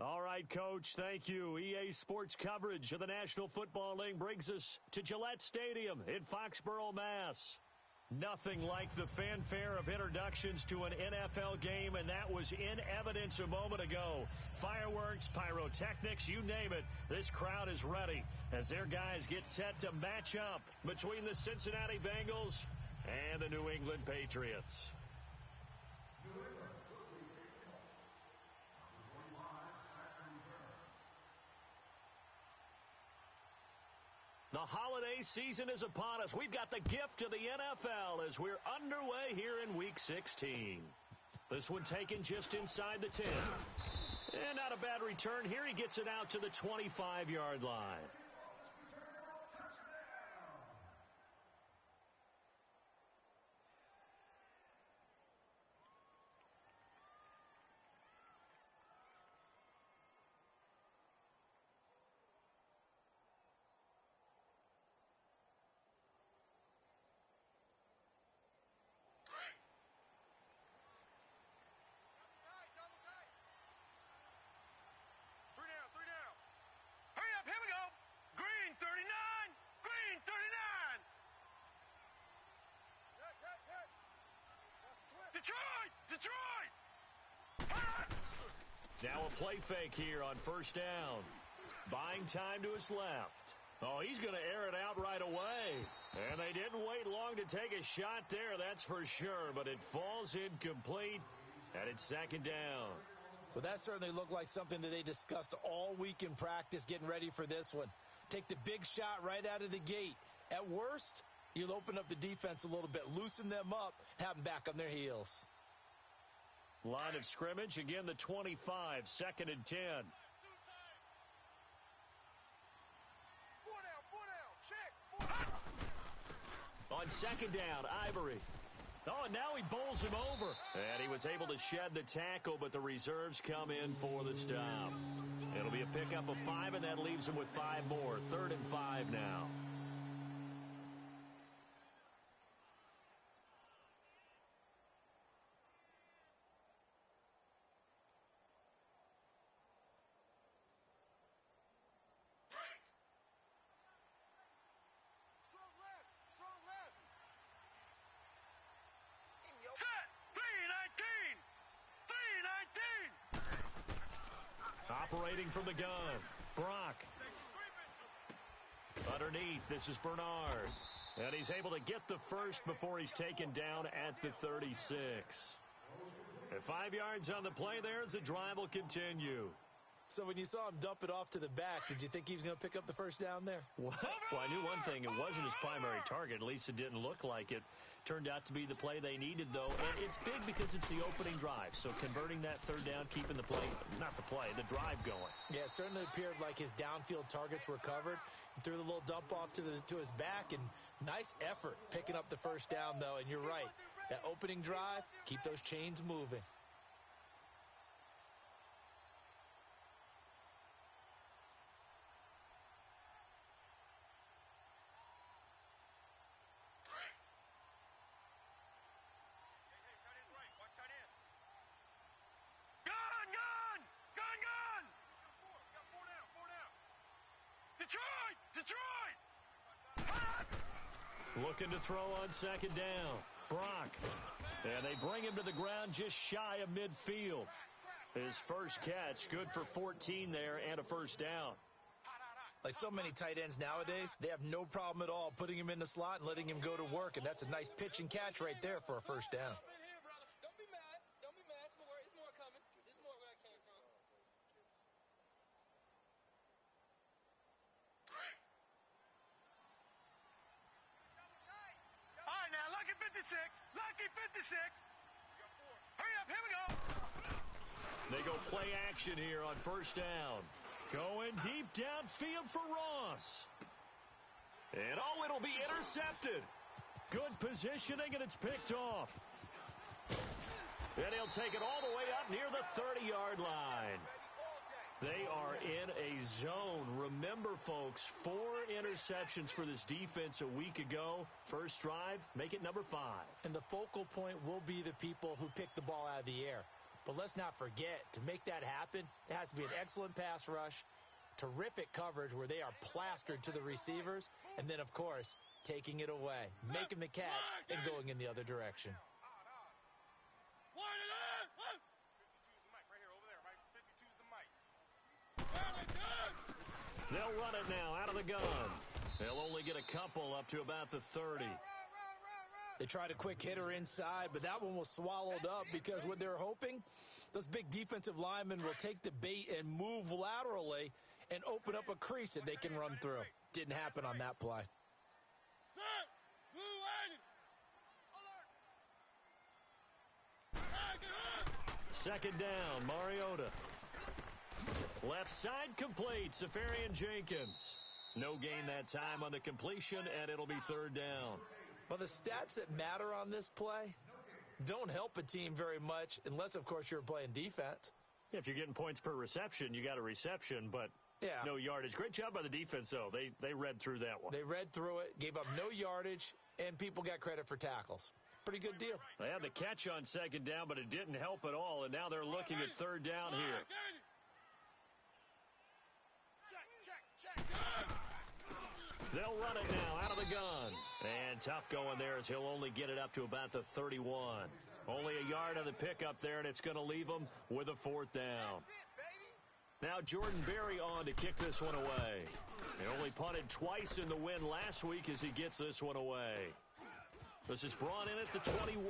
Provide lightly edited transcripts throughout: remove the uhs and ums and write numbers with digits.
All right, Coach, thank you. EA Sports coverage of the National Football League brings us to Gillette Stadium in Foxborough, Mass. Nothing like the fanfare of introductions to an NFL game, and that was in evidence a moment ago. Fireworks, pyrotechnics, you name it. This crowd is ready as their guys get set to match up between the Cincinnati Bengals and the New England Patriots. The holiday season is upon us. We've got the gift of the NFL as we're underway here in Week 16. This one taken just inside the 10. And not a bad return here. He gets it out to the 25-yard line. Now a play fake here on first down. Buying time to his left. Oh, he's going to air it out right away. And they didn't wait long to take a shot there, that's for sure. But it falls incomplete, and it's second down. Well, that certainly looked like something that they discussed all week in practice getting ready for this one. Take the big shot right out of the gate. At worst, you'll open up the defense a little bit, loosen them up, have them back on their heels. Line of scrimmage, again the 25, second and 10. On second down, Ivory. Oh, and now he bowls him over. And he was able to shed the tackle, but the reserves come in for the stop. It'll be a pickup of 5, and that leaves him with 5 more. 3rd and 5 now. Operating from the gun, Brock. Underneath, this is Bernard. And he's able to get the first before he's taken down at the 36. At 5 yards on the play there as the drive will continue. So when you saw him dump it off to the back, did you think he was going to pick up the first down there? Well, I knew one thing. It wasn't his primary target. At least it didn't look like it. Turned out to be the play they needed, though. And it's big because it's the opening drive. So converting that 3rd down, keeping the play, not the play, the drive going. Yeah, it certainly appeared like his downfield targets were covered. He threw the little dump off to his back, and nice effort picking up the first down, though. And you're right. That opening drive, keep those chains moving. Looking to throw on second down. Brock. And they bring him to the ground just shy of midfield. His first catch, good for 14 there and a first down. Like so many tight ends nowadays, they have no problem at all putting him in the slot and letting him go to work. And that's a nice pitch and catch right there for a first down. Don't be mad. Don't be mad. It's more coming. It's more where I came from. All right, now, lucky 56. Lucky 56. Hurry up, here we go. They go play action here on first down. Going deep downfield for Ross. And, oh, it'll be intercepted. Good positioning, and it's picked off. And he'll take it all the way up near the 30-yard line. They are in a zone. Remember, folks, 4 interceptions for this defense a week ago. First drive, make it number 5. And the focal point will be the people who pick the ball out of the air. But let's not forget, to make that happen, it has to be an excellent pass rush, terrific coverage where they are plastered to the receivers, and then, of course, taking it away, making the catch, and going in the other direction. They'll run it now out of the gun. They'll only get a couple up to about the 30. They tried a quick hitter inside, but that one was swallowed up because what they're hoping, those big defensive linemen will take the bait and move laterally and open up a crease that they can run through. Didn't happen on that play. Second down, Mariota. Left side complete, Safarian Jenkins. No gain that time on the completion, and it'll be third down. Well, the stats that matter on this play don't help a team very much unless, of course, you're playing defense. If you're getting points per reception, you got a reception, but no yardage. Great job by the defense, though. They read through that one. They read through it, gave up no yardage, and people got credit for tackles. Pretty good deal. They had the catch on second down, but it didn't help at all, and now they're looking at third down here. They'll run it now out of the gun. And tough going there as he'll only get it up to about the 31. Only a yard on the pickup there, and it's going to leave them with a fourth down. Now Jordan Berry on to kick this one away. He only punted twice in the win last week as he gets this one away. This is brought in at the 21.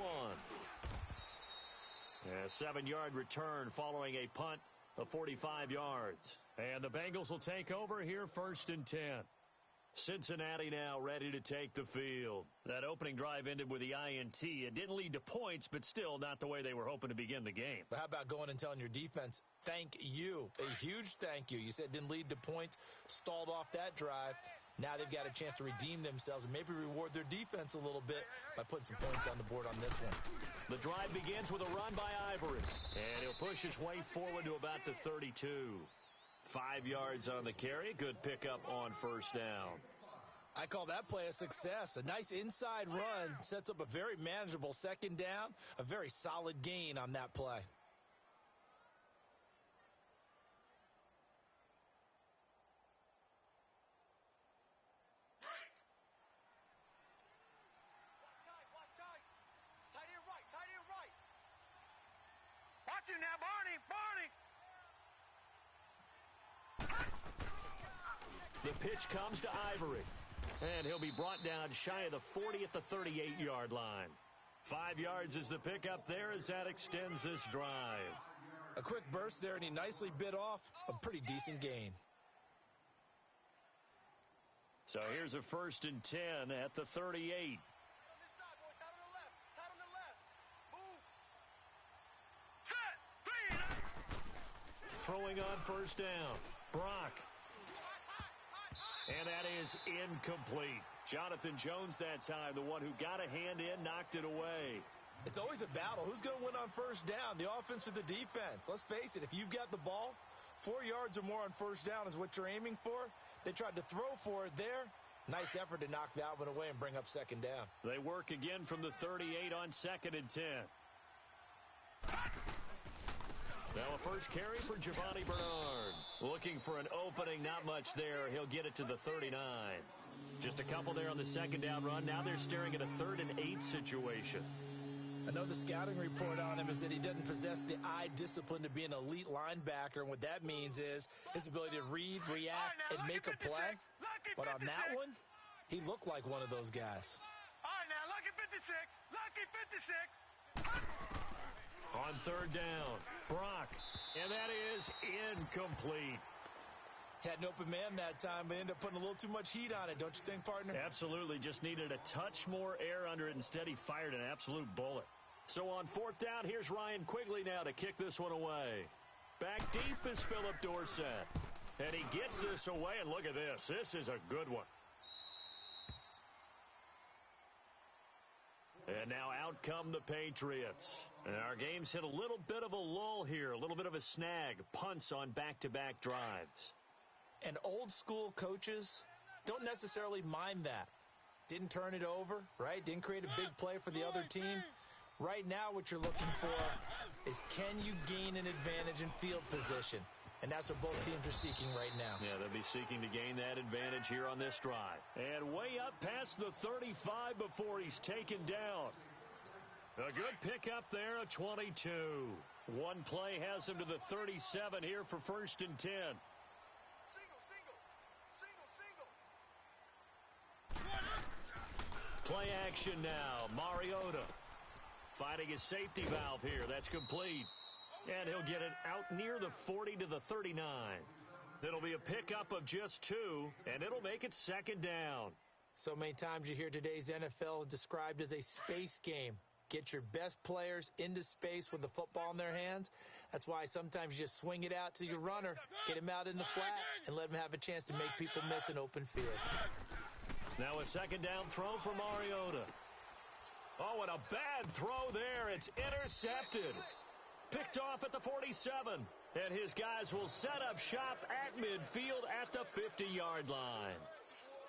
A 7-yard return following a punt of 45 yards. And the Bengals will take over here first and 10. Cincinnati now ready to take the field. That opening drive ended with the INT. It didn't lead to points, but still not the way they were hoping to begin the game. But how about going and telling your defense, thank you, a huge thank you. You said it didn't lead to points, stalled off that drive. Now they've got a chance to redeem themselves and maybe reward their defense a little bit by putting some points on the board on this one. The drive begins with a run by Ivory, and he'll push his way forward to about the 32. 5 yards on the carry. Good pickup on first down. I call that play a success. A nice inside run sets up a very manageable second down. A very solid gain on that play. Watch him now, Barney. The pitch comes to Ivory, and he'll be brought down shy of the 40 at the 38-yard line. 5 yards is the pickup there as that extends this drive. A quick burst there, and he nicely bit off a pretty decent gain. So here's a first and 10 at the 38. Throwing on first down, Brock. And that is incomplete. Jonathan Jones that time, the one who got a hand in, knocked it away. It's always a battle. Who's going to win on first down, the offense or the defense? Let's face it, if you've got the ball, 4 yards or more on first down is what you're aiming for. They tried to throw for it there. Nice effort to knock that one away and bring up second down. They work again from the 38 on second and 10. Now a first carry for Giovanni Bernard. Looking for an opening, not much there. He'll get it to the 39. Just a couple there on the second down run. Now they're staring at a 3rd and 8 situation. I know the scouting report on him is that he doesn't possess the eye discipline to be an elite linebacker. And what that means is his ability to read, react, and make a play. But on that one, he looked like one of those guys. All right, now, lucky 56. Lucky 56. On third down, Brock, and that is incomplete. Had an open man that time, but ended up putting a little too much heat on it, don't you think, partner? Absolutely, just needed a touch more air under it. Instead, he fired an absolute bullet. So on fourth down, here's Ryan Quigley now to kick this one away. Back deep is Philip Dorsett, and he gets this away, and look at this. This is a good one. And now out come the Patriots. And our game's hit a little bit of a lull here, a little bit of a snag. Punts on back-to-back drives. And old school coaches don't necessarily mind that. Didn't turn it over, right? Didn't create a big play for the other team. Right now what you're looking for is can you gain an advantage in field position? And that's what both teams are seeking right now. Yeah, they'll be seeking to gain that advantage here on this drive. And way up past the 35 before he's taken down. A good pickup there, a 22. One play has him to the 37 here for 1st and 10. Single. Play action now. Mariota finding his safety valve here. That's complete. And he'll get it out near the 40 to the 39. It'll be a pickup of just 2, and it'll make it 2nd down. So many times you hear today's NFL described as a space game. Get your best players into space with the football in their hands. That's why sometimes you just swing it out to your runner, get him out in the flat, and let him have a chance to make people miss an open field. Now a 2nd down throw for Mariota. Oh, and a bad throw there. It's intercepted. Picked off at the 47. And his guys will set up shop at midfield at the 50-yard line.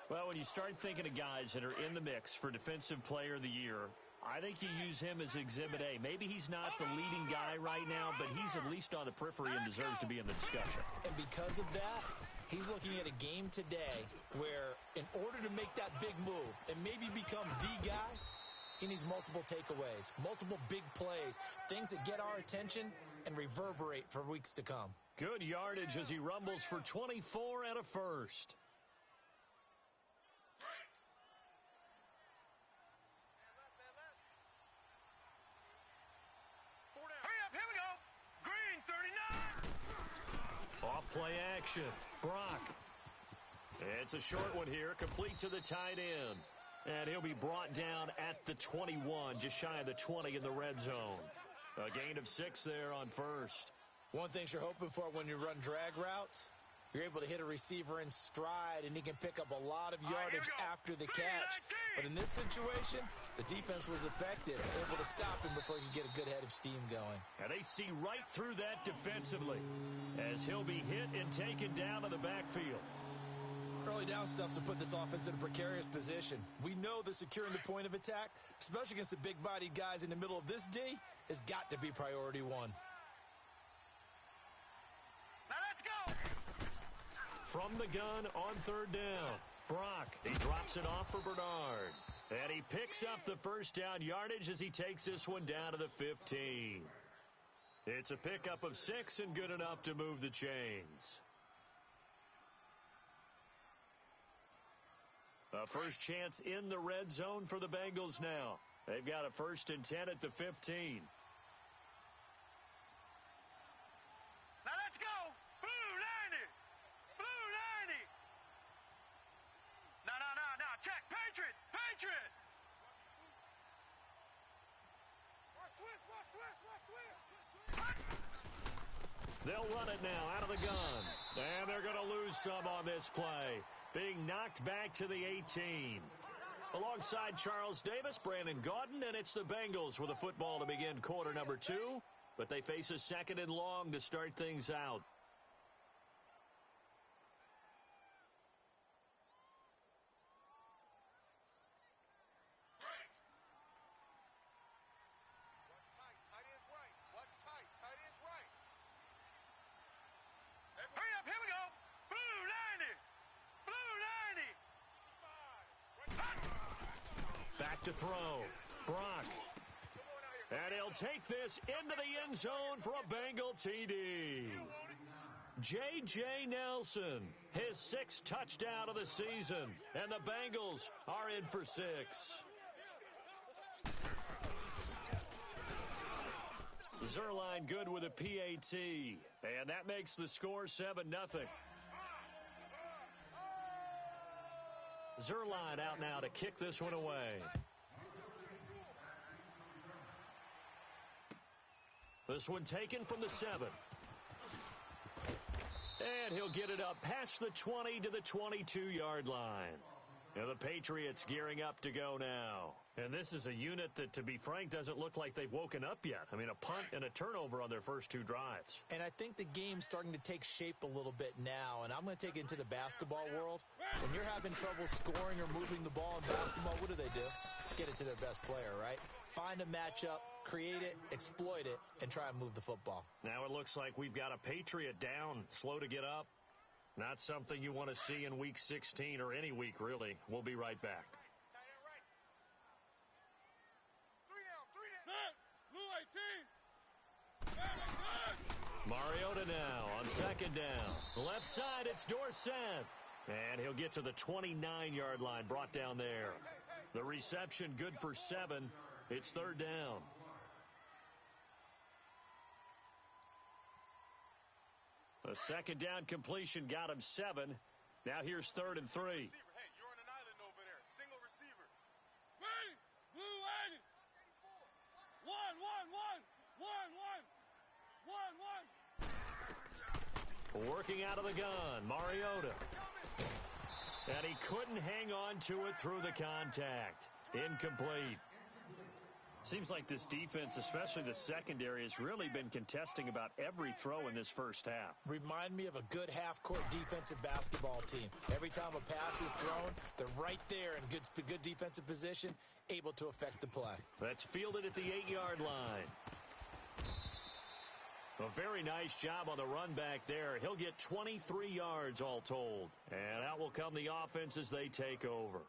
Well, when you start thinking of guys that are in the mix for Defensive Player of the Year, I think you use him as Exhibit A. Maybe he's not the leading guy right now, but he's at least on the periphery and deserves to be in the discussion. And because of that, he's looking at a game today where in order to make that big move and maybe become the guy, he needs multiple takeaways, multiple big plays, things that get our attention and reverberate for weeks to come. Good yardage as he rumbles for 24 and a first. Hurry up, here we go. Green, 39. Off play action. Brock. It's a short one here, complete to the tight end. And he'll be brought down at the 21, just shy of the 20 in the red zone. A gain of 6 there on first. One thing you're hoping for when you run drag routes, you're able to hit a receiver in stride, and he can pick up a lot of yardage after the catch. But in this situation, the defense was effective, able to stop him before he could get a good head of steam going. And they see right through that defensively as he'll be hit and taken down to the backfield. Early down stuff's to put this offense in a precarious position. We know that securing the point of attack, especially against the big-bodied guys in the middle of this D, has got to be priority one. Now let's go. From the gun on 3rd down, Brock, he drops it off for Bernard. And he picks up the 1st down yardage as he takes this one down to the 15. It's a pickup of 6 and good enough to move the chains. A first chance in the red zone for the Bengals now. They've got a 1st and 10 at the 15. Now let's go. Blue 90. Blue 90. No. Check. Patriot. Watch twist. They'll run it now out of the gun. And they're going to lose some on this play. Being knocked back to the 18. Alongside Charles Davis, Brandon Gaudin, and it's the Bengals with a football to begin quarter number 2. But they face a 2nd and long to start things out. Hurry up, here we go. Blue 90. Back to throw. Brock. And he'll take this into the end zone for a Bengal TD. J.J. Nelson, his 6th touchdown of the season. And the Bengals are in for 6. Zerline good with a PAT. And that makes the score 7-0. Zerline out now to kick this one away. This one taken from the 7. And he'll get it up past the 20 to the 22-yard line. Now the Patriots gearing up to go now. And this is a unit that, to be frank, doesn't look like they've woken up yet. I mean, a punt and a turnover on their first 2 drives. And I think the game's starting to take shape a little bit now. And I'm going to take it into the basketball world. When you're having trouble scoring or moving the ball in basketball, what do? Get it to their best player, right? Find a matchup, create it, exploit it, and try and move the football. Now it looks like we've got a Patriot down, slow to get up. Not something you want to see in Week 16 or any week, really. We'll be right back. Mariota now on second down. Left side, it's Dorsett. And he'll get to the 29-yard line, brought down there. The reception good for 7. It's third down. A second down completion got him 7. Now here's 3rd and 3. Hey, you're on an island over there. Single receiver. Ready? Blue ready. 1. Working out of the gun, Mariota. And he couldn't hang on to it through the contact. Incomplete. Seems like this defense, especially the secondary, has really been contesting about every throw in this first half. Remind me of a good half-court defensive basketball team. Every time a pass is thrown, they're right there in good defensive position, able to affect the play. That's fielded at the 8-yard line. A very nice job on the run back there. He'll get 23 yards all told. And out will come the offense as they take over.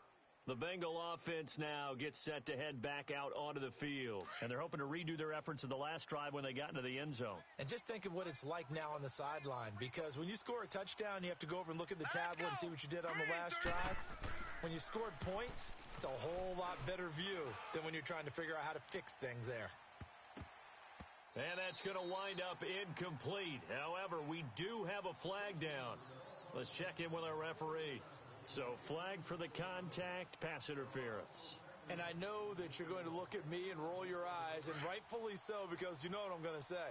The Bengal offense now gets set to head back out onto the field. And they're hoping to redo their efforts in the last drive when they got into the end zone. And just think of what it's like now on the sideline. Because when you score a touchdown, you have to go over and look at the tablet and see what you did on the last drive. When you scored points, it's a whole lot better view than when you're trying to figure out how to fix things there. And that's going to wind up incomplete. However, we do have a flag down. Let's check in with our referee. So, flag for the contact, pass interference. And I know that you're going to look at me and roll your eyes, and rightfully so, because you know what I'm going to say.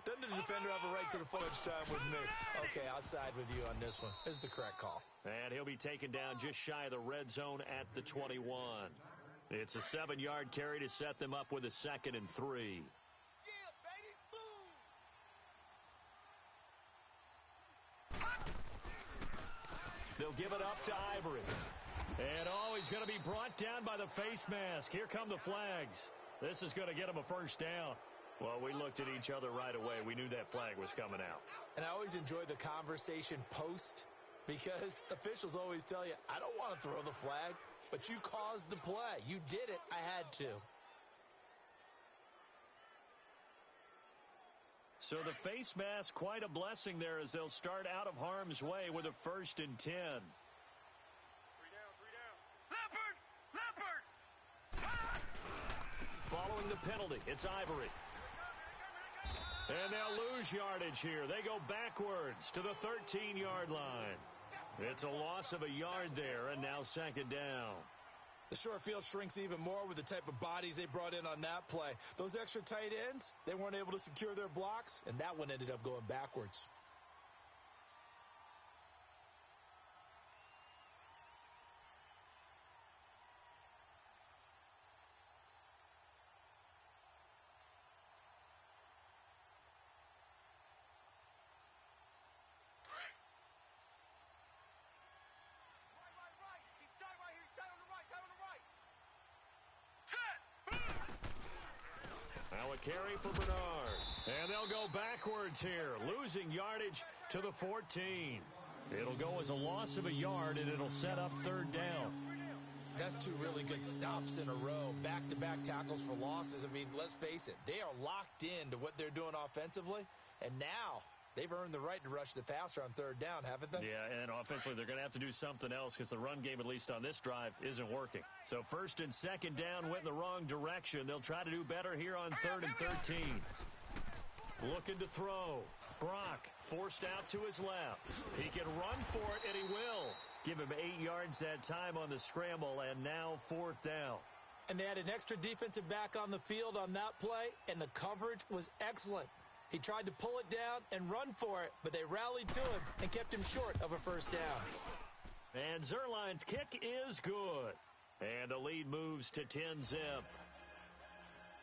Doesn't the defender have a right to the full time with me? Okay, I'll side with you on this one. This is the correct call. And he'll be taken down just shy of the red zone at the 21. It's a 7-yard carry to set them up with a 2nd and 3. They'll give it up to Ivory. And he's going to be brought down by the face mask. Here come the flags. This is going to get him a first down. Well, we looked at each other right away. We knew that flag was coming out. And I always enjoy the conversation post because officials always tell you, I don't want to throw the flag, but you caused the play. You did it. I had to. So the face mask, quite a blessing there as they'll start out of harm's way with a 1st and 10. 3 down. Leopard! Following the penalty, it's Ivory. And they'll lose yardage here. They go backwards to the 13-yard line. It's a loss of a yard there, and now 2nd down. The short field shrinks even more with the type of bodies they brought in on that play. Those extra tight ends, they weren't able to secure their blocks, and that one ended up going backwards. Now a carry for Bernard. And they'll go backwards here, losing yardage to the 14. It'll go as a loss of a yard, and it'll set up 3rd down. That's 2 really good stops in a row, back-to-back tackles for losses. I mean, let's face it, they are locked into what they're doing offensively, and now they've earned the right to rush the passer on 3rd down, haven't they? Yeah, and offensively, they're going to have to do something else because the run game, at least on this drive, isn't working. So 1st and 2nd down went in the wrong direction. They'll try to do better here on 3rd and 13. Looking to throw. Brock forced out to his left. He can run for it, and he will. Give him 8 yards that time on the scramble, and now 4th down. And they had an extra defensive back on the field on that play, and the coverage was excellent. He tried to pull it down and run for it, but they rallied to him and kept him short of a 1st down. And Zerline's kick is good. And the lead moves to 10-zip.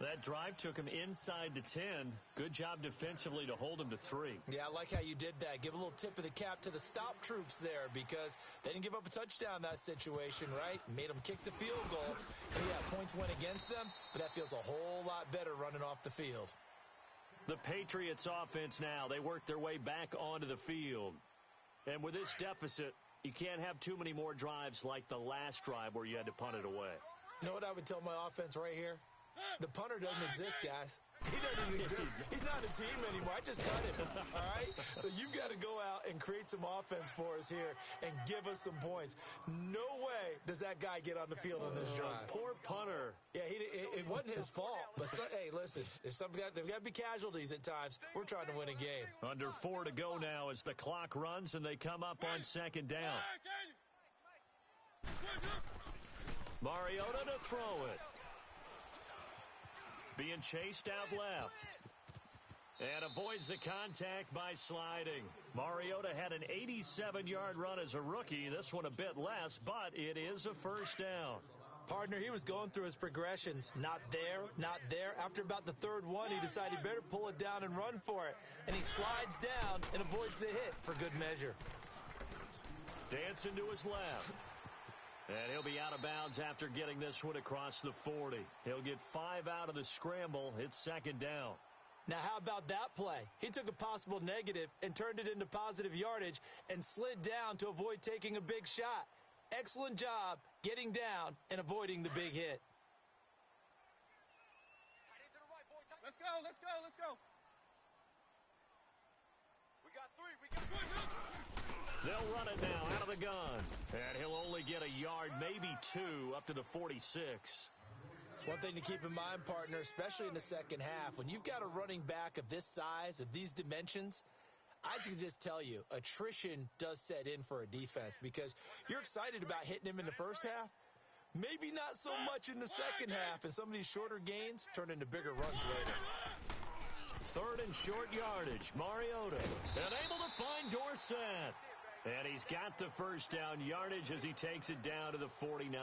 That drive took him inside the 10. Good job defensively to hold him to 3. Yeah, I like how you did that. Give a little tip of the cap to the stop troops there because they didn't give up a touchdown in that situation, right? Made them kick the field goal. And yeah, points went against them, but that feels a whole lot better running off the field. The Patriots offense now, they work their way back onto the field. And with this deficit, you can't have too many more drives like the last drive where you had to punt it away. You know what I would tell my offense right here? The punter doesn't exist, guys. He doesn't even exist. He's not a team anymore. I just cut him, all right? So you've got to go out and create some offense for us here and give us some points. No way does that guy get on the field on this drive. Poor punter. Yeah, it wasn't his fault. But, hey, listen, there's got to be casualties at times. We're trying to win a game. Under 4 to go now as the clock runs and they come up on second down. Mariota to throw it. Being chased out left. And avoids the contact by sliding. Mariota had an 87-yard run as a rookie. This one a bit less, but it is a first down. Partner, he was going through his progressions. Not there, not there. After about the third one, he decided he better pull it down and run for it. And he slides down and avoids the hit for good measure. Dancing to his left. And he'll be out of bounds after getting this one across the 40. He'll get 5 out of the scramble. It's second down. Now, how about that play? He took a possible negative and turned it into positive yardage and slid down to avoid taking a big shot. Excellent job getting down and avoiding the big hit. Let's go, let's go, let's go. We got 3, we got 3. They'll run it now out of the gun. And he'll only get a yard, maybe 2, up to the 46. One thing to keep in mind, partner, especially in the second half, when you've got a running back of this size, of these dimensions, I can just tell you, attrition does set in for a defense because you're excited about hitting him in the first half. Maybe not so much in the second half, and some of these shorter gains turn into bigger runs later. 3rd and short yardage. Mariota and able to find Dorsett. And he's got the first down yardage as he takes it down to the 49.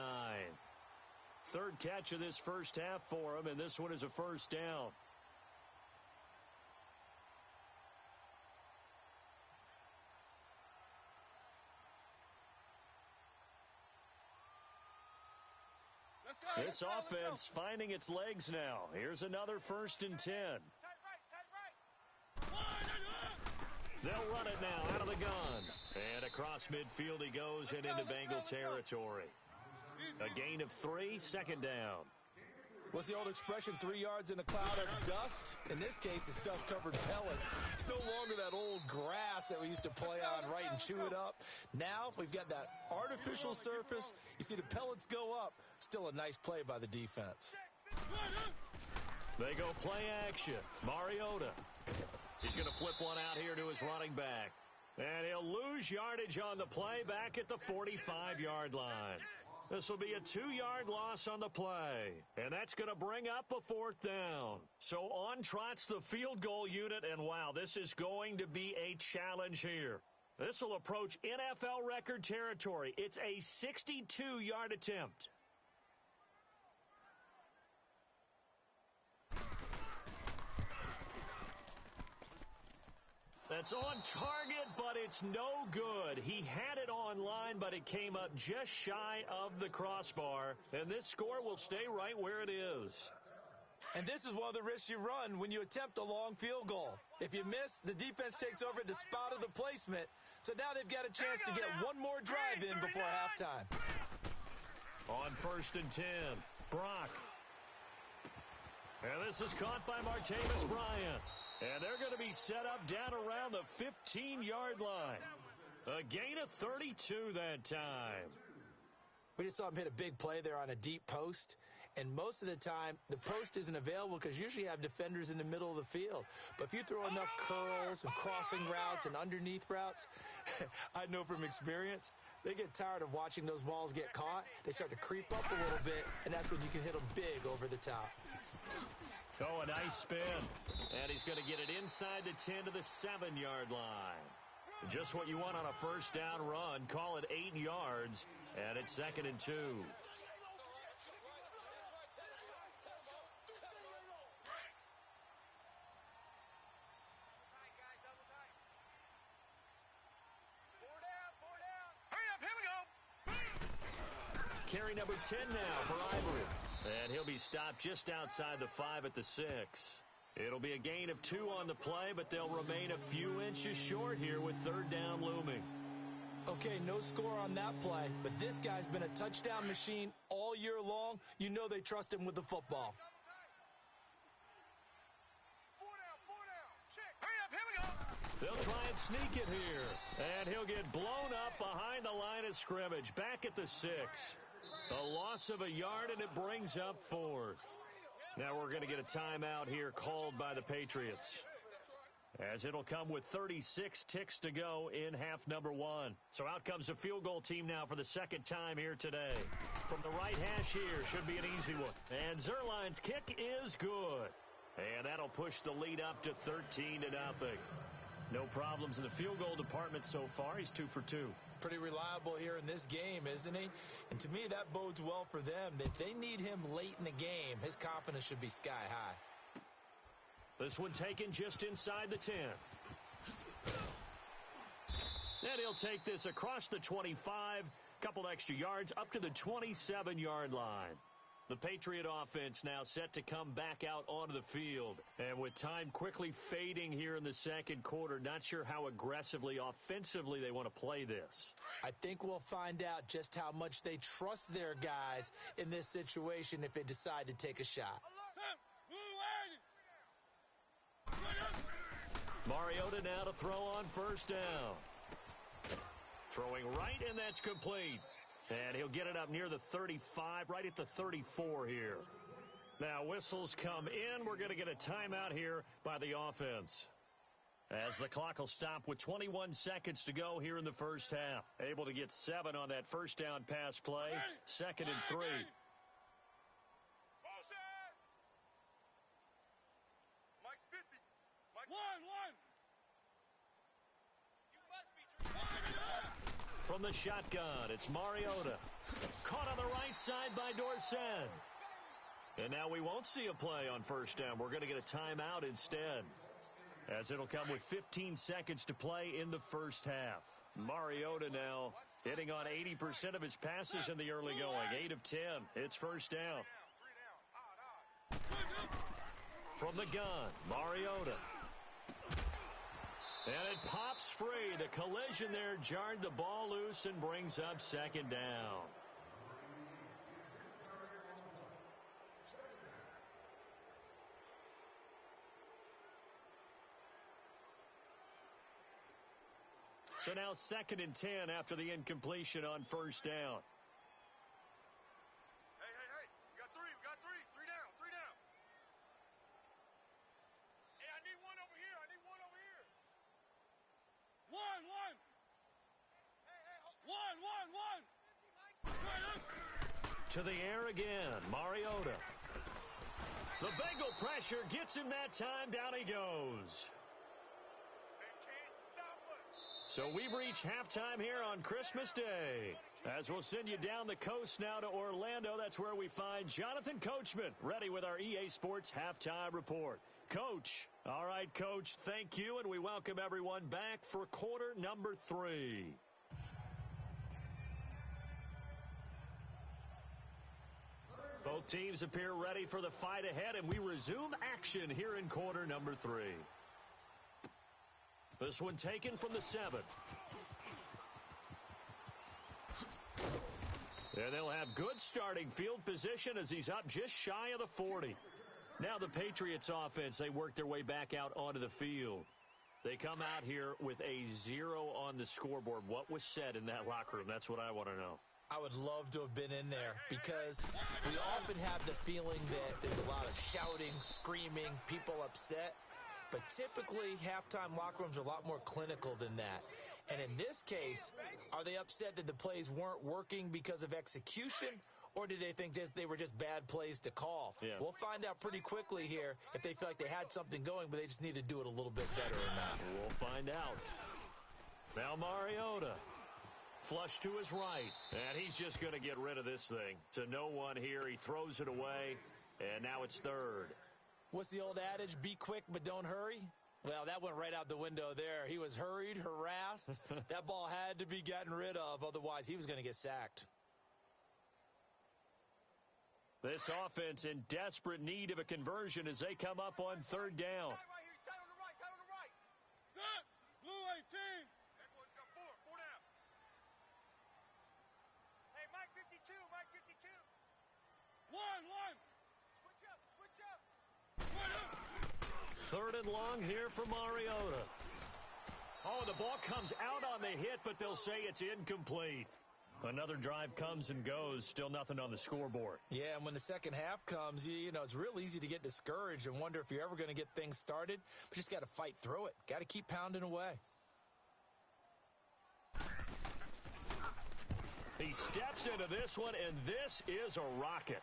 3rd catch of this first half for him, and this one is a first down. This offense finding its legs now. Here's another 1st and 10. They'll run it now out of the gun. And across midfield he goes and into Bengal territory. A gain of 3, second down. What's the old expression, 3 yards in a cloud of dust? In this case, it's dust-covered pellets. It's no longer that old grass that we used to play on, right, and chew it up. Now we've got that artificial surface. You see the pellets go up. Still a nice play by the defense. They go play action. Mariota. He's going to flip one out here to his running back. And he'll lose yardage on the play back at the 45-yard line. This will be a 2-yard loss on the play. And that's going to bring up a 4th down. So on trots the field goal unit, and wow, this is going to be a challenge here. This will approach NFL record territory. It's a 62-yard attempt. That's on target, but it's no good. He had it on line, but it came up just shy of the crossbar. And this score will stay right where it is. And this is one of the risks you run when you attempt a long field goal. If you miss, the defense takes over at the spot of the placement. So now they've got a chance to get one more drive in before halftime. On 1st and 10, Brock. And this is caught by Martavis Bryant. And they're going to be set up down around the 15-yard line. A gain of 32 that time. We just saw him hit a big play there on a deep post. And most of the time, the post isn't available because usually you have defenders in the middle of the field. But if you throw enough curls and crossing routes and underneath routes, I know from experience, they get tired of watching those balls get caught. They start to creep up a little bit, and that's when you can hit them big over the top. Oh, a nice spin. And he's going to get it inside the 10 to the 7-yard line. Just what you want on a first down run. Call it 8 yards, and it's 2nd and 2. carry number 10 now for Ivory. And he'll be stopped just outside the 5 at the 6. It'll be a gain of 2 on the play, but they'll remain a few inches short here with third down looming. Okay, no score on that play, but this guy's been a touchdown machine all year long. You know they trust him with the football. Hurry up, here we go. They'll try and sneak it here, and he'll get blown up behind the line of scrimmage, back at the 6. A loss of a yard, and it brings up 4th. Now we're going to get a timeout here called by the Patriots, as it'll come with 36 ticks to go in half number 1. So out comes the field goal team now for the second time here today. From the right hash here, should be an easy one. And Zerline's kick is good. And that'll push the lead up to 13-0. No problems in the field goal department so far. He's 2 for 2. Pretty reliable here in this game, isn't he? And to me, that bodes well for them. If they need him late in the game, his confidence should be sky high. This one taken just inside the 10. And he'll take this across the 25, couple extra yards up to the 27-yard line. The Patriot offense now set to come back out onto the field. And with time quickly fading here in the second quarter, not sure how aggressively, offensively they want to play this. I think we'll find out just how much they trust their guys in this situation if they decide to take a shot. Mariota now to throw on first down. Throwing right, and that's complete. And he'll get it up near the 35, right at the 34 here. Now whistles come in. We're going to get a timeout here by the offense, as the clock will stop with 21 seconds to go here in the first half. Able to get 7 on that first down pass play. 2nd and 3. Mike's 50. Mike. One. You must be From the shotgun, it's Mariota. Caught on the right side by Dorsett. And now we won't see a play on first down. We're going to get a timeout instead, as it'll come with 15 seconds to play in the first half. Mariota now hitting on 80% of his passes in the early going. 8 of 10. It's first down. From the gun, Mariota. And it pops free. The collision there jarred the ball loose and brings up second down. So now 2nd and 10 after the incompletion on first down. Hey. We got 3. Three down. Hey, I need one over here. One. To the air again, Mariota. The Bengal pressure gets him that time. Down he goes. They can't stop us. So we've reached halftime here on Christmas Day, as we'll send you down the coast now to Orlando. That's where we find Jonathan Coachman, ready with our EA Sports Halftime Report. Coach. All right, Coach, thank you, and we welcome everyone back for quarter number 3. Both teams appear ready for the fight ahead, and we resume action here in quarter number 3. This one taken from the 7. And they'll have good starting field position as he's up just shy of the 40. Now the Patriots offense, they work their way back out onto the field. They come out here with a 0 on the scoreboard. What was said in that locker room? That's what I want to know. I would love to have been in there, because we often have the feeling that there's a lot of shouting, screaming, people upset. But typically, halftime locker rooms are a lot more clinical than that. And in this case, are they upset that the plays weren't working because of execution, or did they think they were just bad plays to call? Yeah. We'll find out pretty quickly here if they feel like they had something going, but they just need to do it a little bit better or not. We'll find out. Now Mariota. Flush to his right, and he's just going to get rid of this thing. To no one here. He throws it away, and now it's 3rd. What's the old adage? Be quick, but don't hurry? Well, that went right out the window there. He was hurried, harassed. That ball had to be gotten rid of, otherwise he was going to get sacked. This offense in desperate need of a conversion as they come up on third down. Right here. Tight on the right. Tight on the right. Set. Blue 18. That boy's got four down. Hey, Mike 52. Mike 52. One. Switch up. Switch up. Third and long here for Mariota. Oh, the ball comes out on the hit, but they'll say it's incomplete. Another drive comes and goes, still nothing on the scoreboard. Yeah, and when the second half comes, you know, it's real easy to get discouraged and wonder if you're ever going to get things started. But you just got to fight through it. Got to keep pounding away. He steps into this one, and this is a rocket.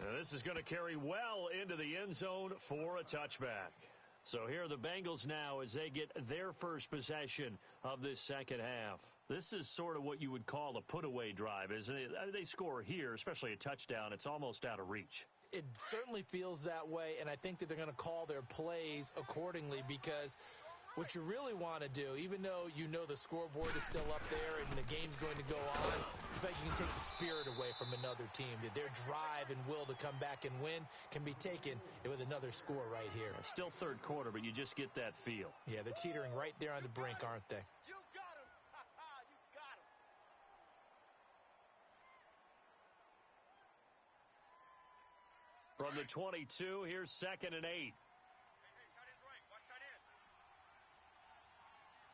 Now, this is going to carry well into the end zone for a touchback. So here are the Bengals now as they get their first possession of this second half. This is sort of what you would call a put-away drive, isn't it? I mean, they score here, especially a touchdown. It's almost out of reach. It certainly feels that way, and I think that they're going to call their plays accordingly because what you really want to do, even though you know the scoreboard is still up there and the game's going to go on, I bet you can take the spirit away from another team. Their drive and will to come back and win can be taken with another score right here. Still third quarter, but you just get that feel. Yeah, they're teetering right there on the brink, aren't they? You got him. You got him. From the 22, here's 2nd and 8. Hey, tight end's right. Watch tight end.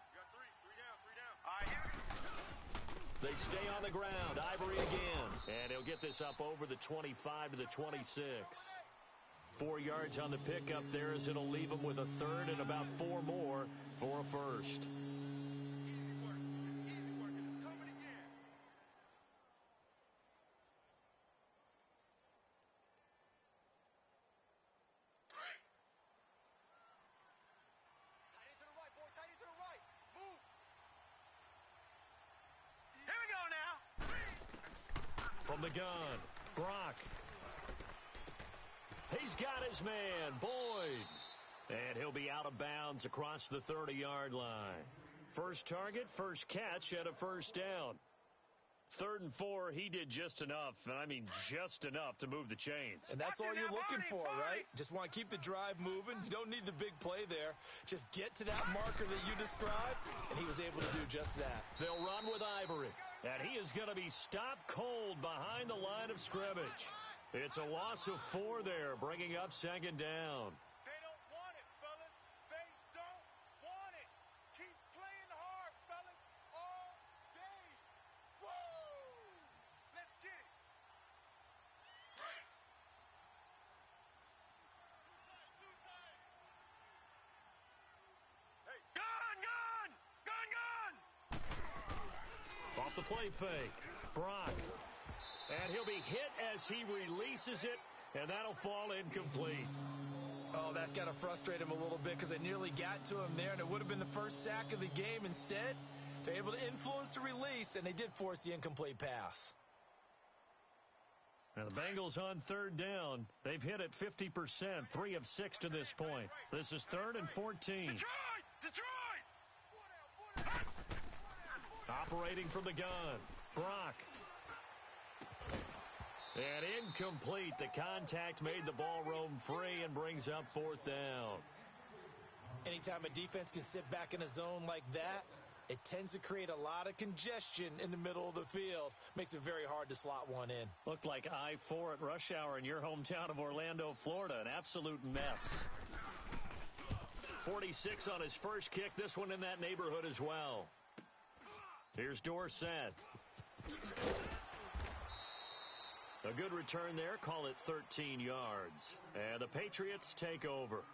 You got three down. All right, here we go. They stay on the ground. Ivory again. And he'll get this up over the 25 to the 26. 4 yards on the pickup there as it'll leave them with a third and about 4 more for a first. Easy work. It's easy work, and it's coming again. Tight end to the right, boy. Tight end to the right. Move. Here we go now. From the gun, Brock. He's got his man, Boyd. And he'll be out of bounds across the 30-yard line. First target, first catch, and a first down. 3rd and 4, he did just enough, and I mean just enough to move the chains. And that's all you're looking for, right? Just want to keep the drive moving. You don't need the big play there. Just get to that marker that you described, and he was able to do just that. They'll run with Ivory, and he is going to be stopped cold behind the line of scrimmage. It's a loss of 4 there, bringing up 2nd down. They don't want it, fellas. They don't want it. Keep playing hard, fellas, all day. Woo! Let's get it. Two times. Hey, gun! Off the play fake, Brock. And he'll be hit as he releases it, and that'll fall incomplete. Oh, that's got to frustrate him a little bit because they nearly got to him there, and it would have been the first sack of the game. Instead, they're able to influence the release, and they did force the incomplete pass. Now the Bengals on 3rd down. They've hit it 50%, 3 of 6 to this point. This is 3rd and 14. Detroit! Operating from the gun, Brock. And incomplete. The contact made the ball roam free and brings up 4th down. Anytime a defense can sit back in a zone like that, it tends to create a lot of congestion in the middle of the field. Makes it very hard to slot one in. Looked like I-4 at rush hour in your hometown of Orlando, Florida. An absolute mess. 46 on his first kick. This one in that neighborhood as well. Here's Dorsett. A good return there. Call it 13 yards. And the Patriots take over.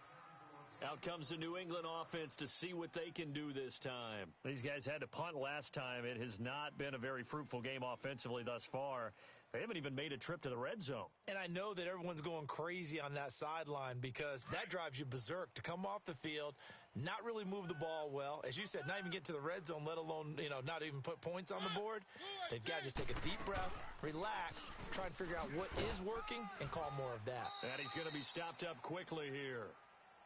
Out comes the New England offense to see what they can do this time. These guys had to punt last time. It has not been a very fruitful game offensively thus far. They haven't even made a trip to the red zone. And I know that everyone's going crazy on that sideline because that drives you berserk to come off the field, not really move the ball well. As you said, not even get to the red zone, let alone, not even put points on the board. They've got to just take a deep breath, relax, try and figure out what is working, and call more of that. And he's going to be stopped up quickly here.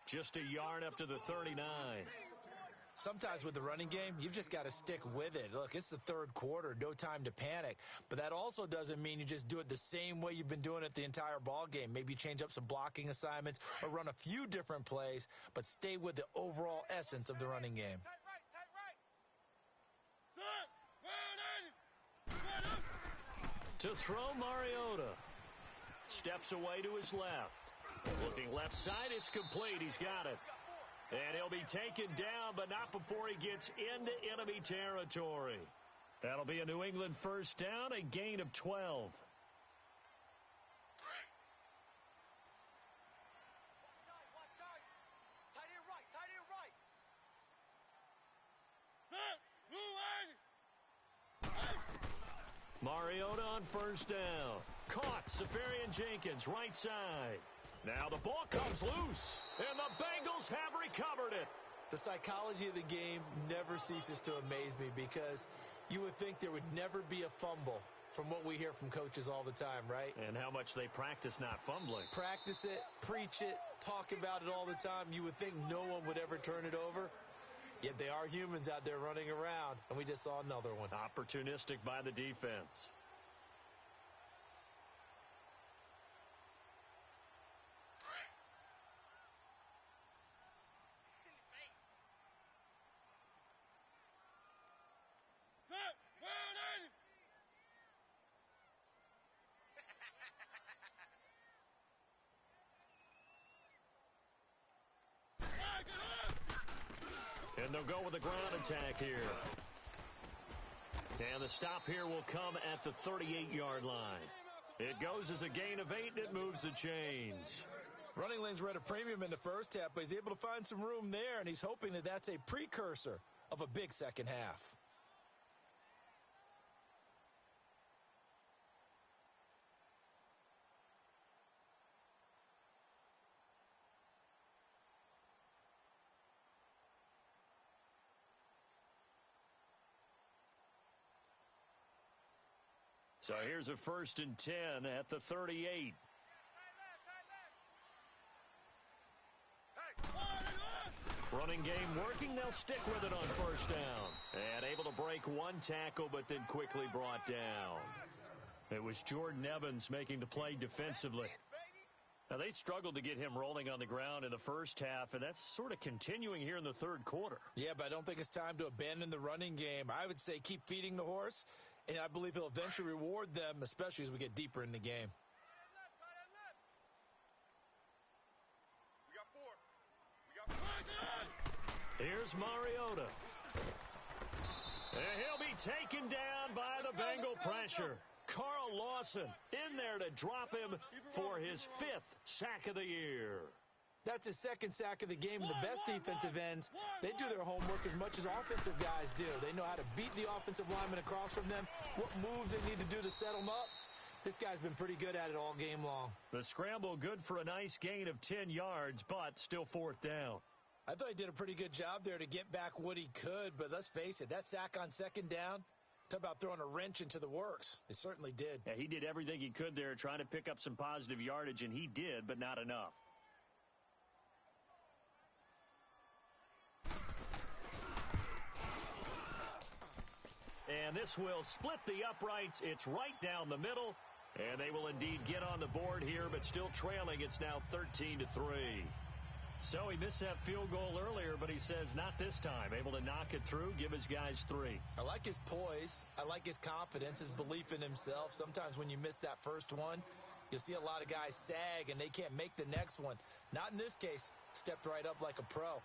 Just a yard up to the 39. Sometimes with the running game, you've just got to stick with it. Look, it's the third quarter, no time to panic. But that also doesn't mean you just do it the same way you've been doing it the entire ball game. Maybe change up some blocking assignments or run a few different plays, but stay with the overall essence of the running game. To throw, Mariota. Steps away to his left. Looking left side, it's complete. He's got it. And he'll be taken down, but not before he gets into enemy territory. That'll be a New England first down, a gain of 12. Mariota on first down. Caught. Safarian Jenkins, right side. Now the ball comes loose, and the Bengals have recovered it. The psychology of the game never ceases to amaze me because you would think there would never be a fumble from what we hear from coaches all the time, right? And how much they practice not fumbling. Practice it, preach it, talk about it all the time. You would think no one would ever turn it over. Yet they are humans out there running around, and we just saw another one. Opportunistic by the defense. And they'll go with the ground attack here. And the stop here will come at the 38-yard line. It goes as a gain of 8, and it moves the chains. Running lanes were at a premium in the first half, but he's able to find some room there, and he's hoping that that's a precursor of a big second half. So here's a 1st and 10 at the 38. Running game working. They'll stick with it on first down. And able to break one tackle, but then quickly brought down. It was Jordan Evans making the play defensively. Now, they struggled to get him rolling on the ground in the first half, and that's sort of continuing here in the third quarter. Yeah, but I don't think it's time to abandon the running game. I would say keep feeding the horse, and I believe he'll eventually reward them, especially as we get deeper in the game. Here's Mariota. And he'll be taken down by the Bengal pressure. Carl Lawson in there to drop him for his 5th sack of the year. That's his 2nd sack of the game, and the best defensive ends, they do their homework as much as offensive guys do. They know how to beat the offensive lineman across from them, what moves they need to do to set them up. This guy's been pretty good at it all game long. The scramble good for a nice gain of 10 yards, but still 4th down. I thought he did a pretty good job there to get back what he could, but let's face it, that sack on 2nd down, talk about throwing a wrench into the works. It certainly did. Yeah, he did everything he could there trying to pick up some positive yardage, and he did, but not enough. And this will split the uprights. It's right down the middle, and they will indeed get on the board here, but still trailing. It's now 13-3. So he missed that field goal earlier, but he says not this time. Able to knock it through, give his guys 3. I like his poise. I like his confidence, his belief in himself. Sometimes when you miss that first one, you'll see a lot of guys sag, and they can't make the next one. Not in this case. Stepped right up like a pro.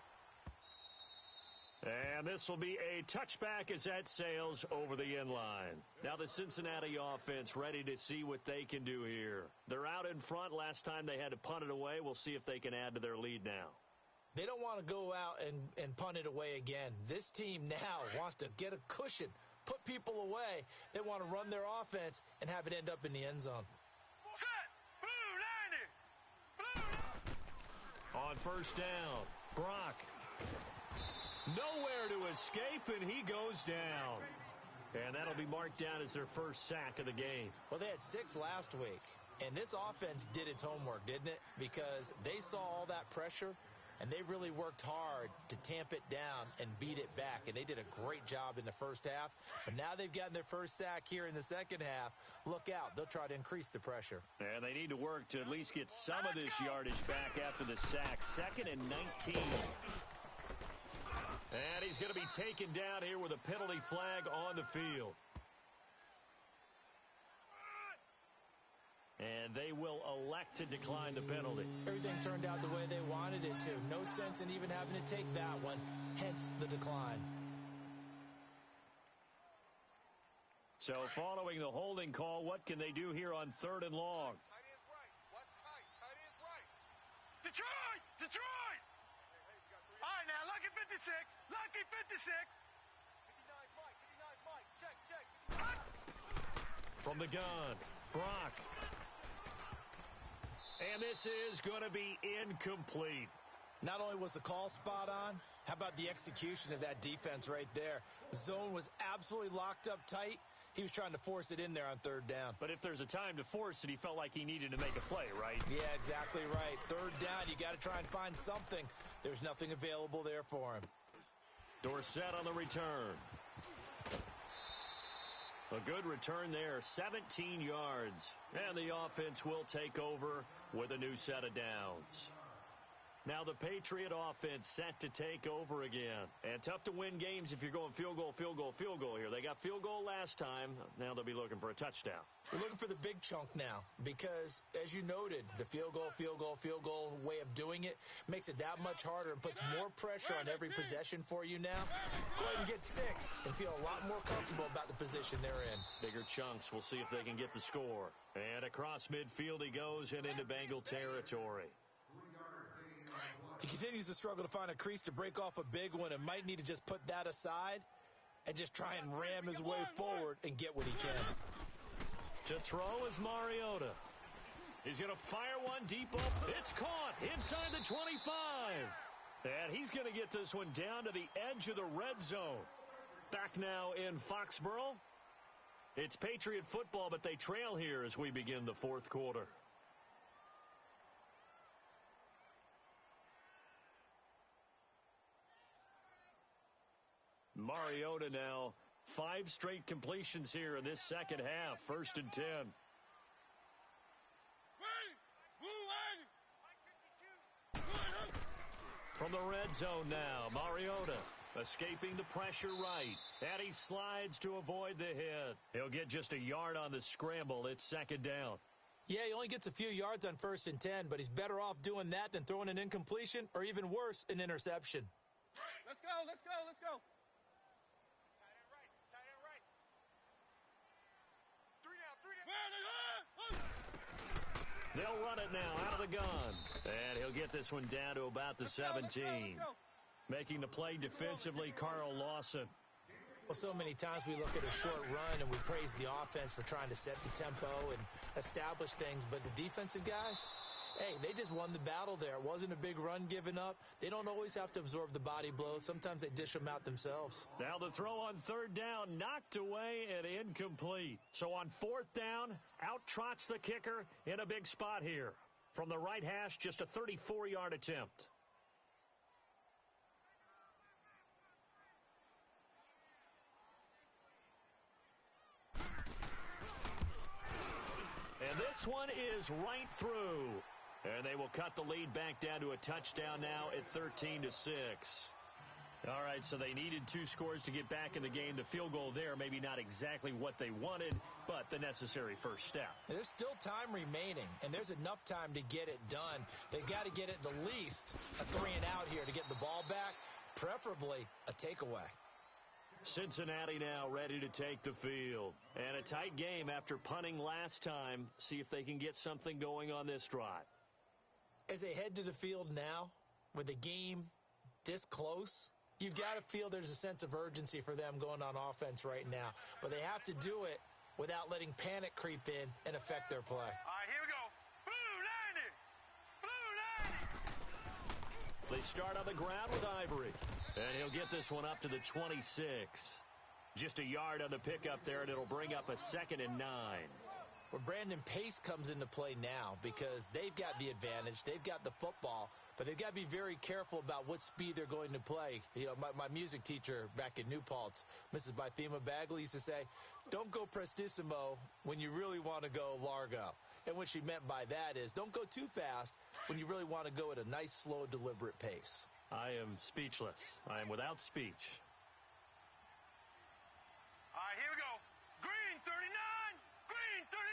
And this will be a touchback as that sails over the end line. Now the Cincinnati offense ready to see what they can do here. They're out in front. Last time they had to punt it away. We'll see if they can add to their lead now. They don't want to go out and punt it away again. This team now wants to get a cushion, put people away. They want to run their offense and have it end up in the end zone. On first down, Brock. Nowhere to escape, and he goes down. And that'll be marked down as their first sack of the game. Well, they had 6 last week, and this offense did its homework, didn't it? Because they saw all that pressure, and they really worked hard to tamp it down and beat it back, and they did a great job in the first half. But now they've gotten their first sack here in the second half. Look out. They'll try to increase the pressure. And they need to work to at least get some of this yardage back after the sack. 2nd and 19. And he's going to be taken down here with a penalty flag on the field. And they will elect to decline the penalty. Everything turned out the way they wanted it to. No sense in even having to take that one, hence the decline. So following the holding call, what can they do here on 3rd and long? Tight end's right. Watch tight. Tight end's right. Detroit! Detroit! All right, now, Lucky 56. Lucky 56. 59's Mike. 59's Mike. Check, check. From the gun, Brock. And this is going to be incomplete. Not only was the call spot on, how about the execution of that defense right there? Zone was absolutely locked up tight. He was trying to force it in there on 3rd down. But if there's a time to force it, he felt like he needed to make a play, right? Yeah, exactly right. 3rd down, you got to try and find something. There's nothing available there for him. Dorsett on the return. A good return there, 17 yards. And the offense will take over with a new set of downs. Now the Patriot offense set to take over again. And tough to win games if you're going field goal, field goal, field goal here. They got field goal last time. Now they'll be looking for a touchdown. We're looking for the big chunk now because, as you noted, the field goal, field goal, field goal way of doing it makes it that much harder and puts more pressure on every possession for you now. Go ahead and get 6 and feel a lot more comfortable about the position they're in. Bigger chunks. We'll see if they can get the score. And across midfield he goes and into Bengal territory. He continues to struggle to find a crease to break off a big one and might need to just put that aside and just try and ram his way forward and get what he can. To throw is Mariota. He's going to fire one deep up. It's caught inside the 25. And he's going to get this one down to the edge of the red zone. Back now in Foxborough. It's Patriot football, but they trail here as we begin the 4th quarter. Mariota now, 5 straight completions here in this second half. 1st and 10. From the red zone now, Mariota escaping the pressure right. And he slides to avoid the hit. He'll get just a yard on the scramble. It's 2nd down. Yeah, he only gets a few yards on 1st and 10, but he's better off doing that than throwing an incompletion or even worse, an interception. Let's go, let's go, let's go. They'll run it now out of the gun. And he'll get this one down to about the 17. Let's go. Making the play defensively, Carl Lawson. Well, so many times we look at a short run and we praise the offense for trying to set the tempo and establish things, but the defensive guys, hey, they just won the battle there. It wasn't a big run given up. They don't always have to absorb the body blows. Sometimes they dish them out themselves. Now the throw on 3rd down, knocked away and incomplete. So on 4th down, out trots the kicker in a big spot here. From the right hash, just a 34-yard attempt. And this one is right through. And they will cut the lead back down to a touchdown now at 13-6. All right, so they needed 2 scores to get back in the game. The field goal there, maybe not exactly what they wanted, but the necessary first step. There's still time remaining, and there's enough time to get it done. They've got to get at the least a 3 and out here to get the ball back, preferably a takeaway. Cincinnati now ready to take the field. And a tight game after punting last time. See if they can get something going on this drive. As they head to the field now, with the game this close, you've got to feel there's a sense of urgency for them going on offense right now. But they have to do it without letting panic creep in and affect their play. All right, here we go. Blue 90. Blue 90. They start on the ground with Ivory. And he'll get this one up to the 26. Just a yard on the pickup there, and it'll bring up a 2nd and 9. Well, Brandon, pace comes into play now because they've got the advantage. They've got the football, but they've got to be very careful about what speed they're going to play. You know, my music teacher back in New Paltz, Mrs. Bythema Bagley, used to say, don't go prestissimo when you really want to go largo. And what she meant by that is don't go too fast when you really want to go at a nice, slow, deliberate pace. I am speechless. I am without speech. All right, here we go. Green 39. Green 39.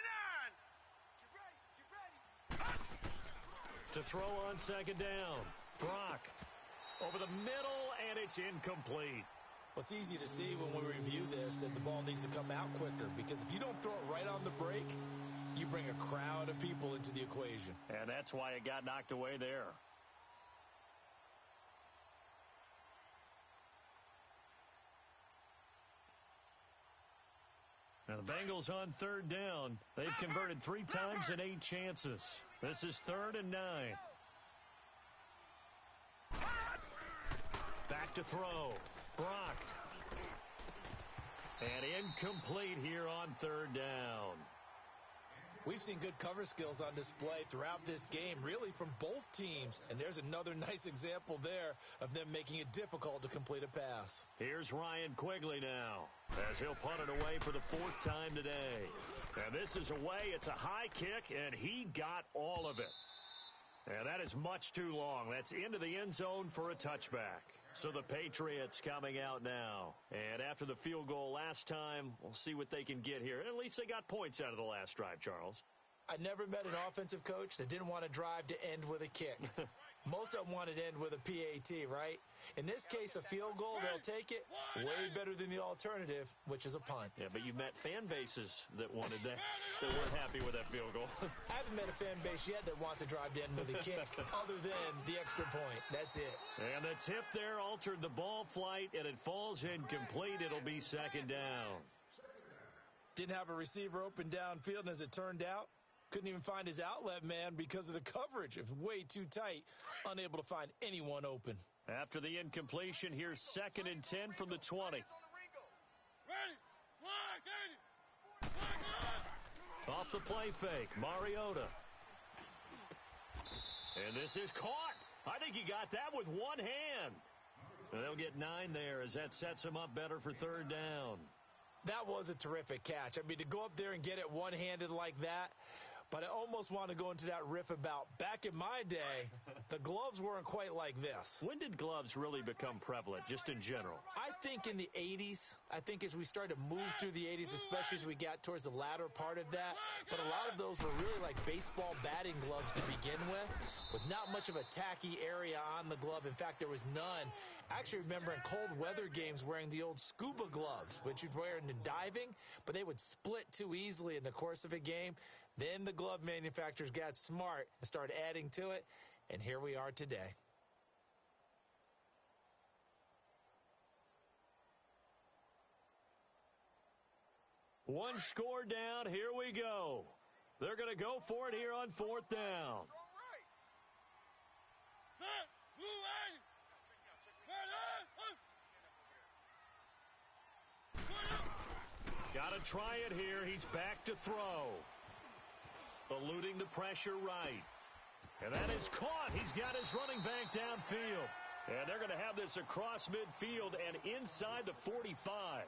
Get ready. To throw on second down. Brock over the middle, and it's incomplete. Well, it's easy to see when we review this that the ball needs to come out quicker because if you don't throw it right on the break, you bring a crowd of people into the equation. And that's why it got knocked away there. Now the Bengals on third down. They've converted 3 times in 8 chances. This is 3rd and 9. Back to throw. Brock. And incomplete here on 3rd down. We've seen good cover skills on display throughout this game, really from both teams. And there's another nice example there of them making it difficult to complete a pass. Here's Ryan Quigley now, as he'll punt it away for the 4th time today. And this is away. It's a high kick, and he got all of it. And that is much too long. That's into the end zone for a touchback. So the Patriots coming out now. And after the field goal last time, we'll see what they can get here. At least they got points out of the last drive, Charles. I never met an offensive coach that didn't want to drive to end with a kick. Most of them wanted to end with a PAT, right? In this case, a field goal, they'll take it way better than the alternative, which is a punt. Yeah, but you met fan bases that wanted that weren't happy with that field goal. I haven't met a fan base yet that wants to drive to end with a kick other than the extra point. That's it. And the tip there altered the ball flight, and it falls incomplete. It'll be 2nd down. Didn't have a receiver open downfield, and as it turned out, couldn't even find his outlet man because of the coverage. It was way too tight, unable to find anyone open. After the incompletion, here's 2nd and 10 from the 20. Ready. Flag, Off the play fake, Mariota. And this is caught. I think he got that with one hand. And they'll get 9 there as that sets him up better for 3rd down. That was a terrific catch. I mean, to go up there and get it one-handed like that, but I almost want to go into that riff about back in my day, the gloves weren't quite like this. When did gloves really become prevalent, just in general? I think in the 80s. I think as we started to move through the 80s, especially as we got towards the latter part of that. But a lot of those were really like baseball batting gloves to begin with not much of a tacky area on the glove. In fact, there was none. I actually remember in cold weather games wearing the old scuba gloves, which you'd wear in the diving, but they would split too easily in the course of a game. Then the glove manufacturers got smart and started adding to it, and here we are today. One score down. Here we go. They're going to go for it here on 4th down. Set. Blue ready. Got to try it here. He's back to throw. Eluding the pressure right. And that is caught. He's got his running back downfield. And they're going to have this across midfield and inside the 45.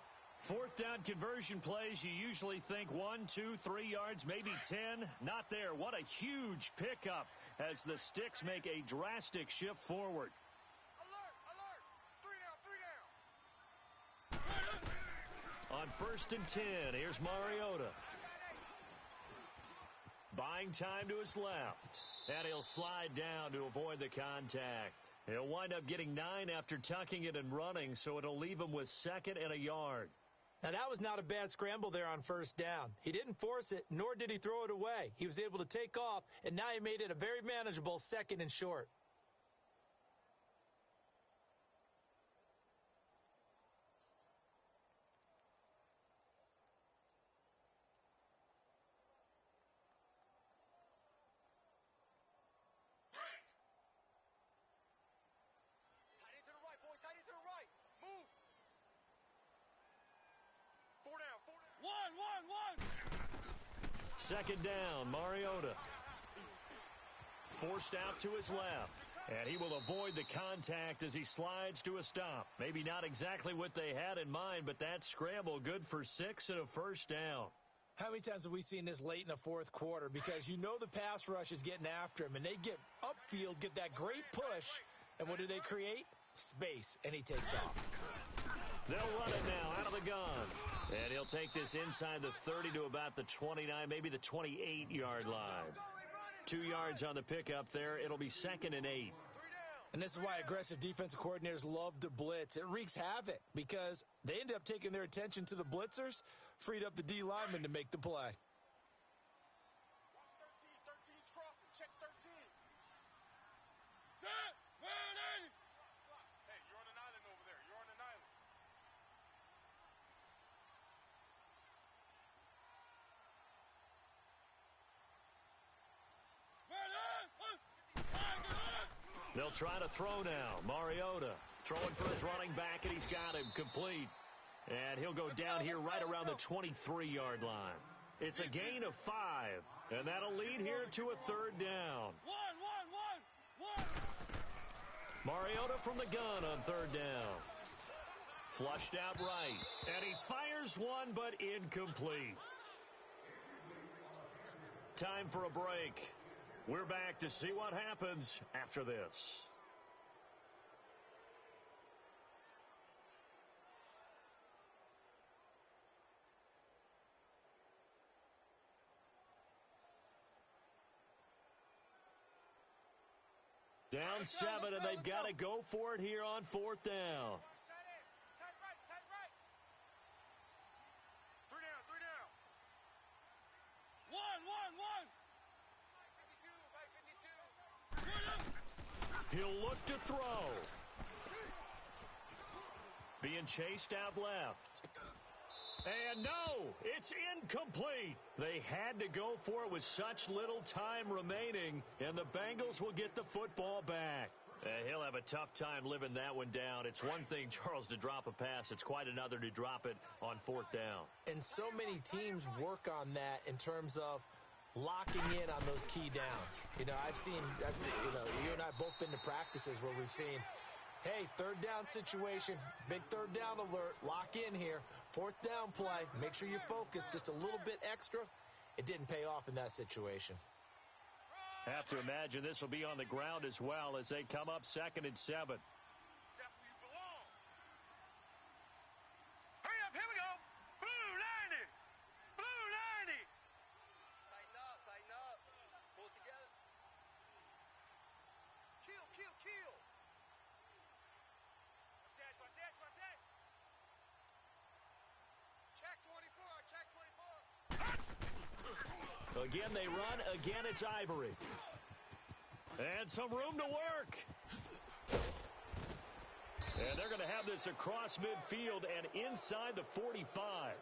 4th down conversion plays, you usually think 1, 2, 3 yards, maybe 10. Not there. What a huge pickup as the Sticks make a drastic shift forward. On 1st and 10, here's Mariota. Buying time to his left. And he'll slide down to avoid the contact. He'll wind up getting 9 after tucking it and running, so it'll leave him with 2nd and a yard. Now, that was not a bad scramble there on 1st down. He didn't force it, nor did he throw it away. He was able to take off, and now he made it a very manageable 2nd and short. Second down, Mariota. Forced out to his left. And he will avoid the contact as he slides to a stop. Maybe not exactly what they had in mind, but that scramble good for 6 and a first down. How many times have we seen this late in the fourth quarter? Because you know the pass rush is getting after him, and they get upfield, get that great push, and what do they create? Space, and he takes off. They'll run it now out of the gun. And he'll take this inside the 30 to about the 29, maybe the 28-yard line. 2 yards on the pickup there. It'll be 2nd and 8. And this is why aggressive defensive coordinators love to blitz. It wreaks havoc because they end up taking their attention to the blitzers, freed up the D lineman to make the play. Watch 13. 13's crossing. Check 13. Set. Ready. Slot. Hey, you're on an island over there. You're on an island. They'll try to throw now. Mariota throwing for his running back, and he's got him complete. And he'll go down here right around the 23-yard line. It's a gain of 5, and that'll lead here to a 3rd down. One. Mariota from the gun on 3rd down. Flushed out right, and he fires one, but incomplete. Time for a break. We're back to see what happens after this. Down 7, and they've got to go for it here on 4th down. Tight right. 3 down. One. 52. He'll look to throw. Being chased out left. And no, it's incomplete. They had to go for it with such little time remaining, and the Bengals will get the football back. He'll have a tough time living that one down. It's one thing, Charles, to drop a pass. It's quite another to drop it on 4th down. And so many teams work on that in terms of locking in on those key downs. You know, you and I have both been to practices where we've seen, hey, 3rd down situation, big 3rd down alert, lock in here, 4th down play, make sure you focus just a little bit extra. It didn't pay off in that situation. Have to imagine this will be on the ground as well as they come up 2nd and 7. That's where you belong. Hurry up, here we go. Blue 90. Tighten up. Pull it together. Kill. Watch that. Check 24. Again, they run. Again, it's Ivory. And some room to work. And they're going to have this across midfield and inside the 45.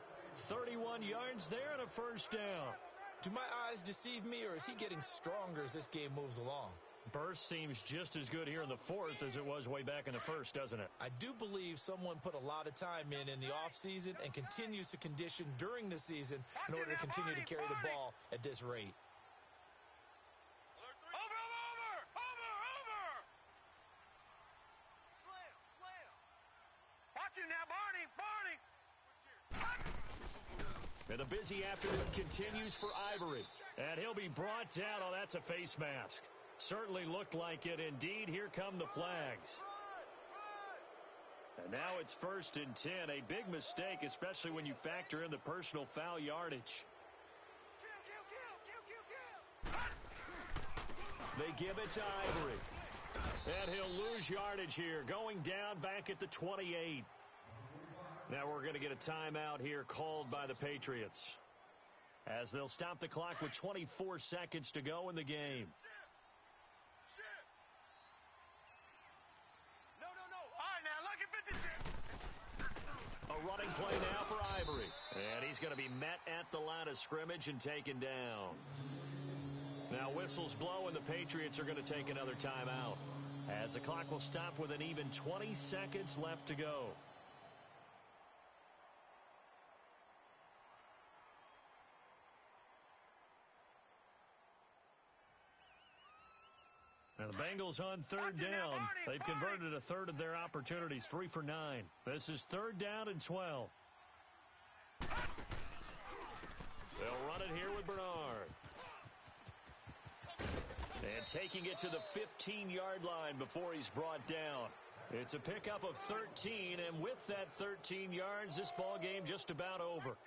31 yards there and a first down. Do my eyes deceive me, or is he getting stronger as this game moves along? Burst seems just as good here in the 4th as it was way back in the 1st, doesn't it? I do believe someone put a lot of time in the offseason and continues to condition during the season in order to continue to carry the ball at this rate. Over. Slam. Watch him now, Barney. And the busy afternoon continues for Ivory. And he'll be brought down. Oh, that's a face mask. Certainly looked like it. Indeed, here come the flags. And now it's 1st and 10. A big mistake, especially when you factor in the personal foul yardage. They give it to Ivory. And he'll lose yardage here, going down back at the 28. Now we're going to get a timeout here called by the Patriots, as they'll stop the clock with 24 seconds to go in the game. No. All right, now, look at 56. A running play now for Ivory. And he's going to be met at the line of scrimmage and taken down. Now whistles blow, and the Patriots are going to take another timeout, as the clock will stop with an even 20 seconds left to go. And the Bengals on third down. They've converted a third of their opportunities, 3 for 9. This is 3rd down and 12. They'll run it here with Bernard. And taking it to the 15-yard line before he's brought down. It's a pickup of 13, and with that 13 yards, this ball game just about over.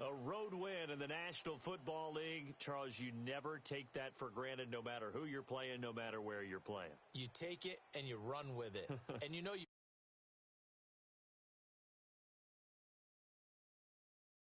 A road win in the National Football League. Charles, you never take that for granted, no matter who you're playing, no matter where you're playing. You take it and you run with it. And you know you